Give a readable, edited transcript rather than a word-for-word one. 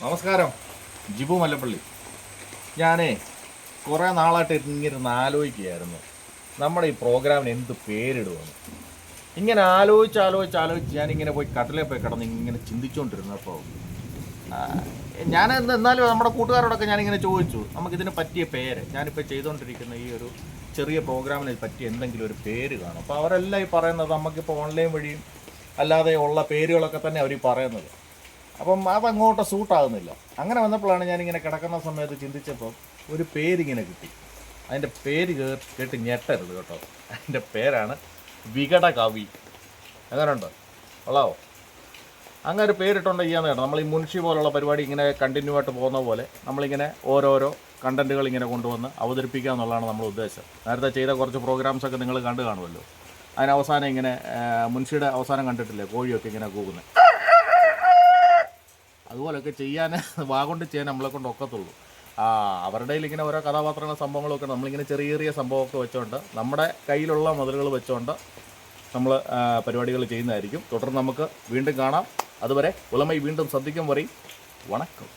നമസ്കാരം, ജിബു മല്ലപ്പള്ളി. ഞാനേ കുറേ നാളായിട്ട് ഇങ്ങനെ ആലോചിക്കുകയായിരുന്നു നമ്മുടെ ഈ പ്രോഗ്രാമിന് എന്ത് പേരിടുമെന്ന്. ഇങ്ങനെ ആലോചിച്ച് ഞാനിങ്ങനെ പോയി കടലിൽ പോയി കിടന്ന് ഇങ്ങനെ ചിന്തിച്ചുകൊണ്ടിരുന്നപ്പോൾ ഞാൻ എന്നാലും നമ്മുടെ കൂട്ടുകാരോടൊക്കെ ഞാനിങ്ങനെ ചോദിച്ചു നമുക്കിതിന് പറ്റിയ പേര്, ഞാനിപ്പോൾ ചെയ്തുകൊണ്ടിരിക്കുന്ന ഈ ഒരു ചെറിയ പ്രോഗ്രാമിന് പറ്റിയ എന്തെങ്കിലും ഒരു പേര് കാണും. അപ്പോൾ അവരെല്ലാം ഈ പറയുന്നത് നമുക്കിപ്പോൾ ഓൺലൈൻ വഴിയും അല്ലാതെ ഉള്ള പേരുകളൊക്കെ തന്നെ അവർ പറയുന്നത്. അപ്പം അതങ്ങോട്ട് സൂട്ടാകുന്നില്ല. അങ്ങനെ വന്നപ്പോഴാണ് ഞാനിങ്ങനെ കിടക്കുന്ന സമയത്ത് ചിന്തിച്ചപ്പോൾ ഒരു പേരിങ്ങനെ കിട്ടി. അതിൻ്റെ പേര് കേട്ട് ഞെട്ടരുത് കേട്ടോ. അതിൻ്റെ പേരാണ് വികടകവി. എങ്ങനെയുണ്ട്? കൊള്ളാവോ? അങ്ങനെ ഒരു പേരിട്ടുണ്ടെങ്കിൽ ചെയ്യാന്ന് കേട്ടോ. നമ്മൾ ഈ മുൻഷി പോലുള്ള പരിപാടി ഇങ്ങനെ കണ്ടിന്യൂ ആയിട്ട് പോകുന്ന പോലെ നമ്മളിങ്ങനെ ഓരോരോ കണ്ടൻറ്റുകൾ ഇങ്ങനെ കൊണ്ടുവന്ന് അവതരിപ്പിക്കുക എന്നുള്ളതാണ് നമ്മുടെ ഉദ്ദേശം. നേരത്തെ ചെയ്ത കുറച്ച് പ്രോഗ്രാംസൊക്കെ നിങ്ങൾ കണ്ടു കാണുമല്ലോ. അതിനവസാനം ഇങ്ങനെ മുൻഷിയുടെ അവസാനം കണ്ടിട്ടില്ലേ, കോഴിയൊക്കെ ഇങ്ങനെ കൂകുന്നത്. അതുപോലെയൊക്കെ ചെയ്യാൻ വാഗൊണ്ട് ചെയ്യാൻ നമ്മളെ കൊണ്ട് ഒക്കത്തുള്ളൂ. അവരുടെ ഇങ്ങനെ ഓരോ കഥാപാത്രങ്ങളും സംഭവങ്ങളൊക്കെ നമ്മളിങ്ങനെ ചെറിയ ചെറിയ സംഭവമൊക്കെ വെച്ചുകൊണ്ട് നമ്മുടെ കയ്യിലുള്ള മുതലുകൾ വെച്ചുകൊണ്ട് നമ്മൾ പരിപാടികൾ ചെയ്യുന്നതായിരിക്കും. തുടർന്ന് നമുക്ക് വീണ്ടും കാണാം. അതുവരെ ഉളമൈ വീണ്ടും സദ്യക്കും വരെ വണക്കം.